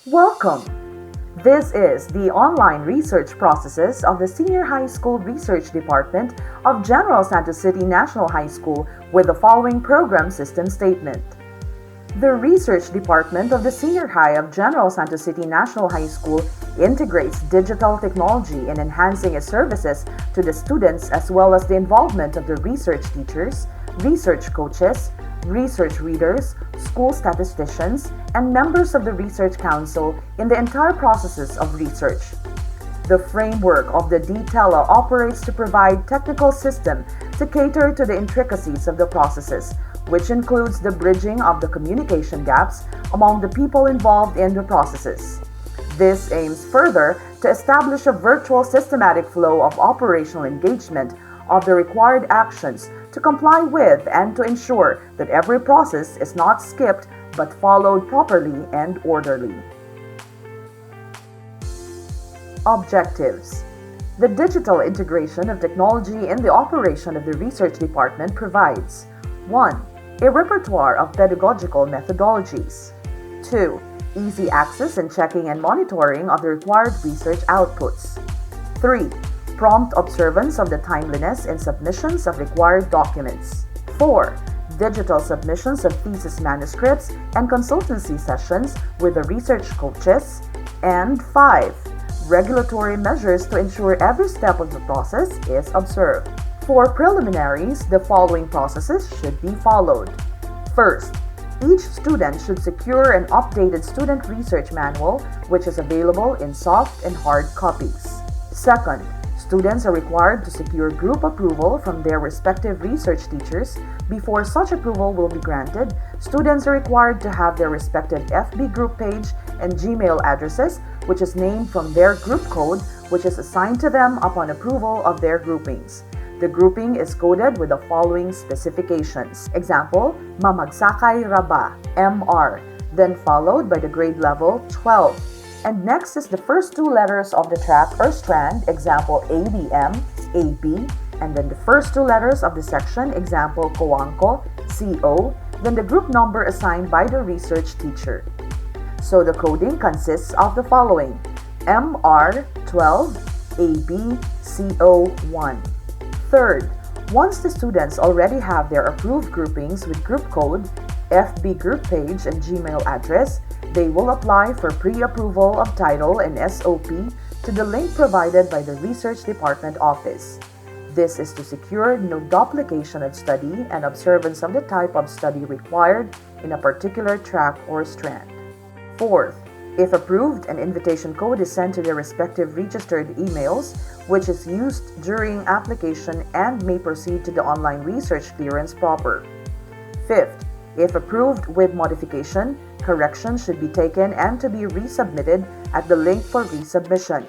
Welcome! This is the online research processes of the Senior High School Research Department of General Santos City National High School with the following program system statement. The Research Department of the Senior High of General Santos City National High School integrates digital technology in enhancing its services to the students as well as the involvement of the research teachers, research coaches, research readers, school statisticians, and members of the Research Council in the entire processes of research. The framework of the DTELA operates to provide technical system to cater to the intricacies of the processes, which includes the bridging of the communication gaps among the people involved in the processes. This aims further to establish a virtual systematic flow of operational engagement of the required actions to comply with and to ensure that every process is not skipped but followed properly and orderly. Objectives. The digital integration of technology in the operation of the research department provides 1. A repertoire of pedagogical methodologies. 2. Easy access and checking and monitoring of the required research outputs. 3. Prompt observance of the timeliness in submissions of required documents. 4. Digital submissions of thesis manuscripts and consultancy sessions with the research coaches. And 5. Regulatory measures to ensure every step of the process is observed. For preliminaries, the following processes should be followed. First, each student should secure an updated student research manual, which is available in soft and hard copies. Second, students are required to secure group approval from their respective research teachers. Before such approval will be granted, students are required to have their respective FB group page and Gmail addresses, which is named from their group code, which is assigned to them upon approval of their groupings. The grouping is coded with the following specifications. Example, Mamagsakay Raba, MR, then followed by the grade level 12. And next is the first two letters of the track or strand, example ABM, AB, and then the first two letters of the section, example Coangco, CO, then the group number assigned by the research teacher. So the coding consists of the following: MR12, AB, CO1. Third, once the students already have their approved groupings with group code, FB group page, and Gmail address, they will apply for pre-approval of title and SOP to the link provided by the Research Department office. This is to secure no duplication of study and observance of the type of study required in a particular track or strand. Fourth, if approved, an invitation code is sent to their respective registered emails, which is used during application and may proceed to the online research clearance proper. Fifth, if approved with modification, correction should be taken and to be resubmitted at the link for resubmission.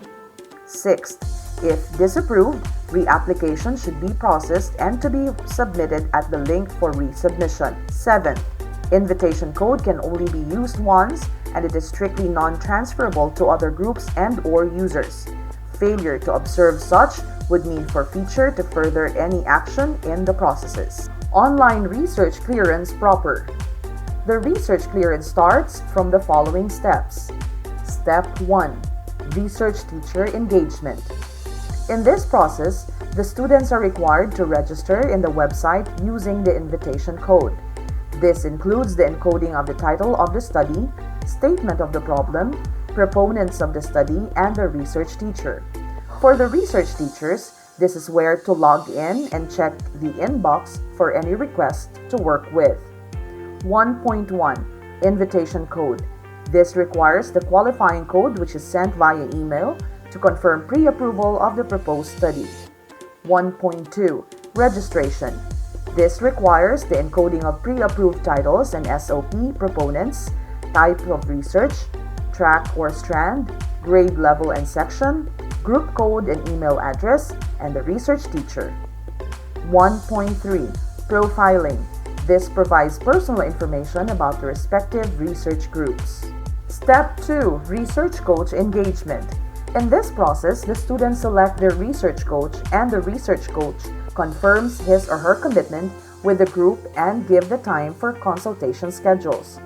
Sixth, if disapproved, reapplication should be processed and to be submitted at the link for resubmission. Seventh, invitation code can only be used once and it is strictly non-transferable to other groups and/or users. Failure to observe such would mean forfeiture to further any action in the processes. Online research clearance proper. The research clearance starts from the following steps. Step 1. Research teacher engagement. In this process, the students are required to register in the website using the invitation code. This includes the encoding of the title of the study, statement of the problem, proponents of the study, and the research teacher. For the research teachers, this is where to log in and check the inbox for any request to work with. 1.1 Invitation code. This requires the qualifying code which is sent via email to confirm pre-approval of the proposed study. 1.2 Registration. This requires the encoding of pre-approved titles and SOP proponents, type of research, track or strand, grade level and section, group code and email address, and the research teacher. 1.3 Profiling. This provides personal information about the respective research groups. Step 2. Research coach engagement. In this process, the students select their research coach and the research coach confirms his or her commitment with the group and give the time for consultation schedules.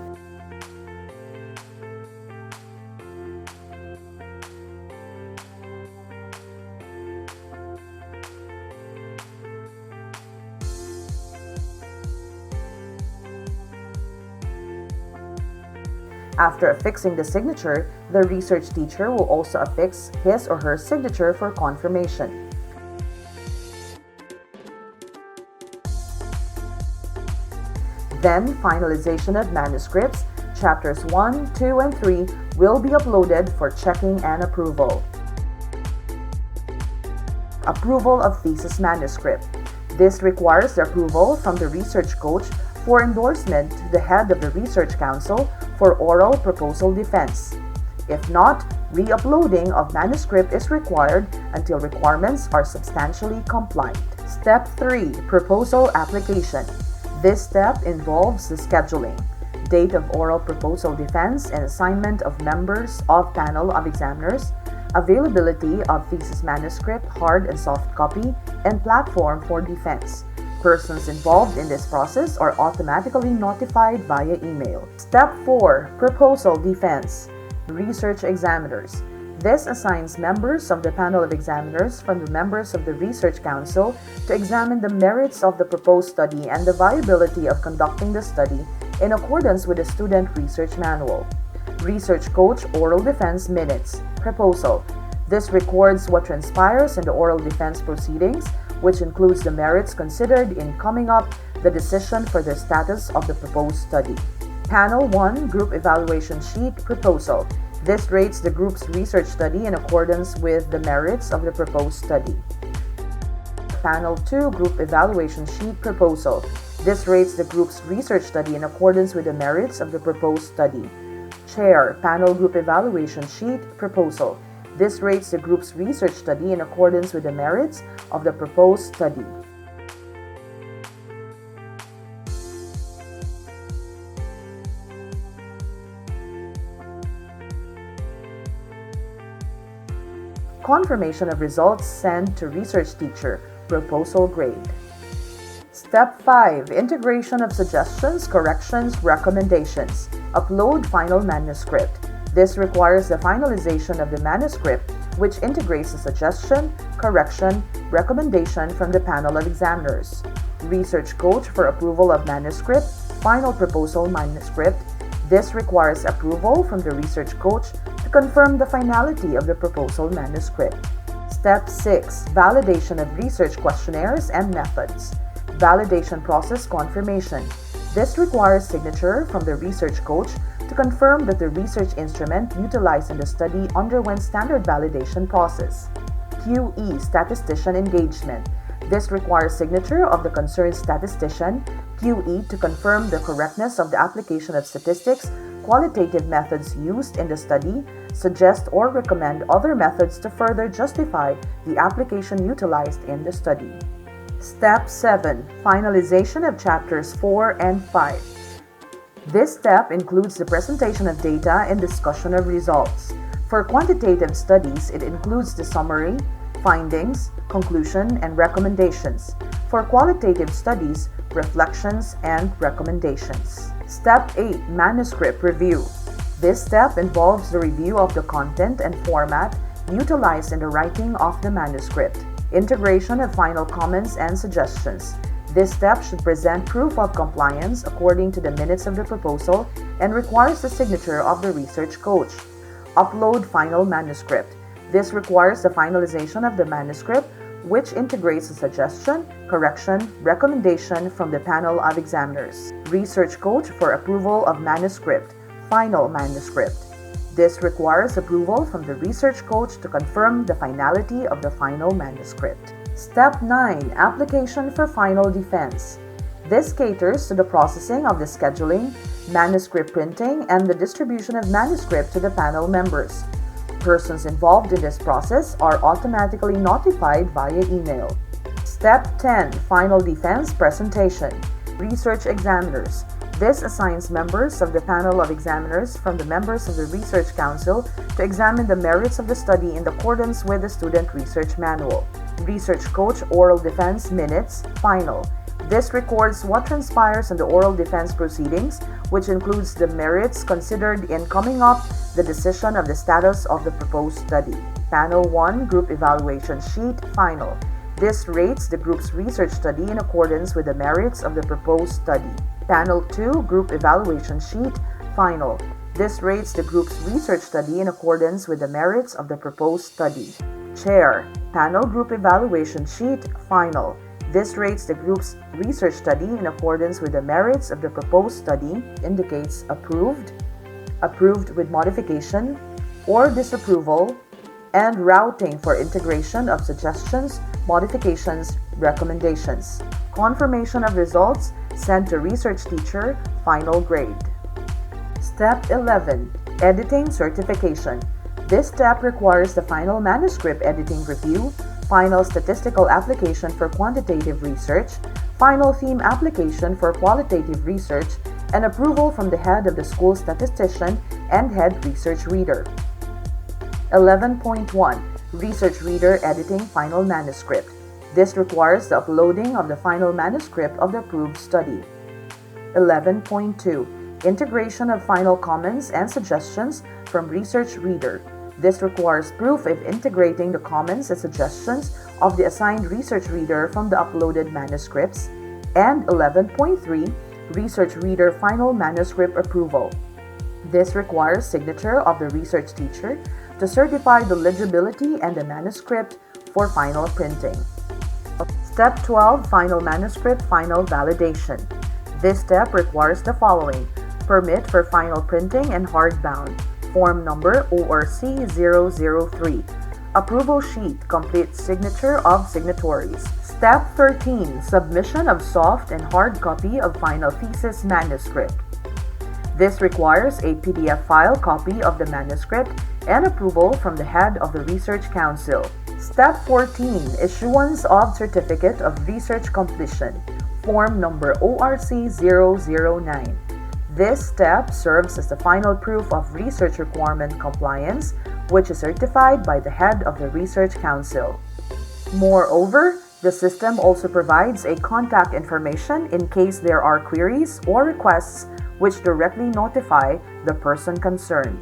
After affixing the signature, the research teacher will also affix his or her signature for confirmation. Then, finalization of manuscripts, chapters 1, 2, and 3 will be uploaded for checking and approval. Approval of thesis manuscript. This requires the approval from the research coach for endorsement to the head of the research council for oral proposal defense. If not, re-uploading of manuscript is required until requirements are substantially compliant. Step 3. Proposal application. This step involves the scheduling, date of oral proposal defense and assignment of members of panel of examiners, availability of thesis manuscript, hard and soft copy, and platform for defense. Persons involved in this process are automatically notified via email. Step 4. Proposal defense. Research examiners. This assigns members of the panel of examiners from the members of the Research Council to examine the merits of the proposed study and the viability of conducting the study in accordance with the Student Research Manual. Research Coach Oral Defense Minutes. Proposal. This records what transpires in the oral defense proceedings, which includes the merits considered in coming up the decision for the status of the proposed study. Panel 1 Group Evaluation Sheet Proposal. This rates the group's research study in accordance with the merits of the proposed study. Panel 2 Group Evaluation Sheet Proposal. This rates the group's research study in accordance with the merits of the proposed study. Chair Panel Group Evaluation Sheet Proposal. This rates the group's research study in accordance with the merits of the proposed study. Confirmation of results sent to research teacher. Proposal grade. Step 5. Integration of suggestions, corrections, recommendations. Upload final manuscript. This requires the finalization of the manuscript, which integrates a suggestion, correction, recommendation from the panel of examiners. Research coach for approval of manuscript, final proposal manuscript. This requires approval from the research coach to confirm the finality of the proposal manuscript. Step 6. Validation of research questionnaires and methods. Validation process confirmation. This requires signature from the research coach to confirm that the research instrument utilized in the study underwent standard validation process. QE Statistician engagement. This requires signature of the concerned statistician, QE, to confirm the correctness of the application of statistics, qualitative methods used in the study, suggest or recommend other methods to further justify the application utilized in the study. Step 7. Finalization of chapters 4 and 5. This step includes the presentation of data and discussion of results. For quantitative studies, it includes the summary, findings, conclusion, and recommendations. For qualitative studies, reflections and recommendations. Step 8. Manuscript review. This step involves the review of the content and format utilized in the writing of the manuscript. Integration of final comments and suggestions. This step should present proof of compliance according to the minutes of the proposal and requires the signature of the research coach. Upload final manuscript. This requires the finalization of the manuscript, which integrates a suggestion, correction, recommendation from the panel of examiners. Research coach for approval of manuscript. Final manuscript. This requires approval from the research coach to confirm the finality of the final manuscript. Step 9. Application for final defense. This caters to the processing of the scheduling, manuscript printing, and the distribution of manuscript to the panel members. Persons involved in this process are automatically notified via email. Step 10. Final defense presentation. Research examiners. This assigns members of the panel of examiners from the members of the Research Council to examine the merits of the study in accordance with the Student Research Manual. Research coach oral defense minutes. Final. This records what transpires in the oral defense proceedings, which includes the merits considered in coming up the decision of the status of the proposed study. Panel 1 Group Evaluation Sheet. Final. This rates the group's research study in accordance with the merits of the proposed study. Panel 2 Group Evaluation Sheet. Final. This rates the group's research study in accordance with the merits of the proposed study. Chair, panel group evaluation sheet, final. This rates the group's research study in accordance with the merits of the proposed study, indicates approved, approved with modification, or disapproval, and routing for integration of suggestions, modifications, recommendations. Confirmation of results sent to research teacher, final grade. Step 11. Editing certification. This step requires the final manuscript editing review, final statistical application for quantitative research, final theme application for qualitative research, and approval from the head of the school statistician and head research reader. 11.1. Research reader editing final manuscript. This requires the uploading of the final manuscript of the approved study. 11.2. Integration of final comments and suggestions from research reader. This requires proof of integrating the comments and suggestions of the assigned research reader from the uploaded manuscripts. And 11.3. Research reader final manuscript approval. This requires signature of the research teacher to certify the legibility and the manuscript for final printing. Step 12. Final manuscript final validation. This step requires the following: permit for final printing and hardbound, form number ORC003, approval sheet, complete signature of signatories. Step 13. Submission of soft and hard copy of final thesis manuscript. This requires a PDF file copy of the manuscript and approval from the head of the Research Council. Step 14. Issuance of Certificate of Research Completion, form number ORC009. This step serves as the final proof of research requirement compliance, which is certified by the head of the Research Council. Moreover, the system also provides a contact information in case there are queries or requests which directly notify the person concerned.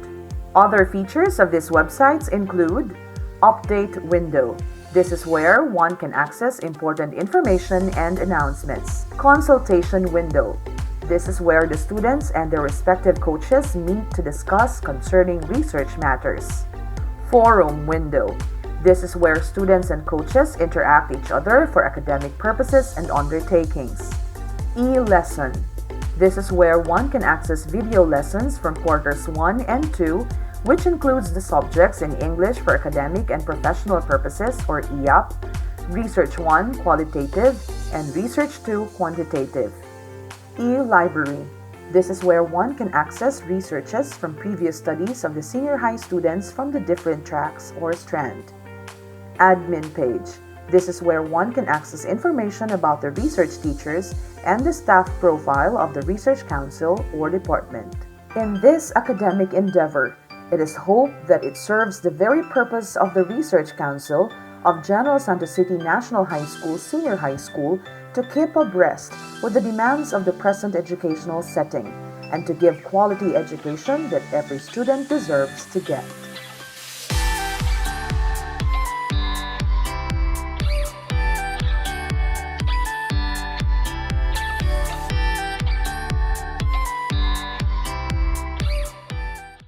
Other features of these websites include Update Window. This is where one can access important information and announcements. Consultation Window. This is where the students and their respective coaches meet to discuss concerning research matters. Forum Window. This is where students and coaches interact each other for academic purposes and undertakings. E-Lesson. This is where one can access video lessons from quarters 1 and 2, which includes the subjects in English for academic and professional purposes, or EAP, Research 1 Qualitative, and Research 2 Quantitative. E-Library. This is where one can access researches from previous studies of the senior high students from the different tracks or strand. Admin page. This is where one can access information about the research teachers and the staff profile of the Research Council or department. In this academic endeavor, it is hoped that it serves the very purpose of the Research Council of General Santos City National High School, Senior High School, to keep abreast with the demands of the present educational setting and to give quality education that every student deserves to get.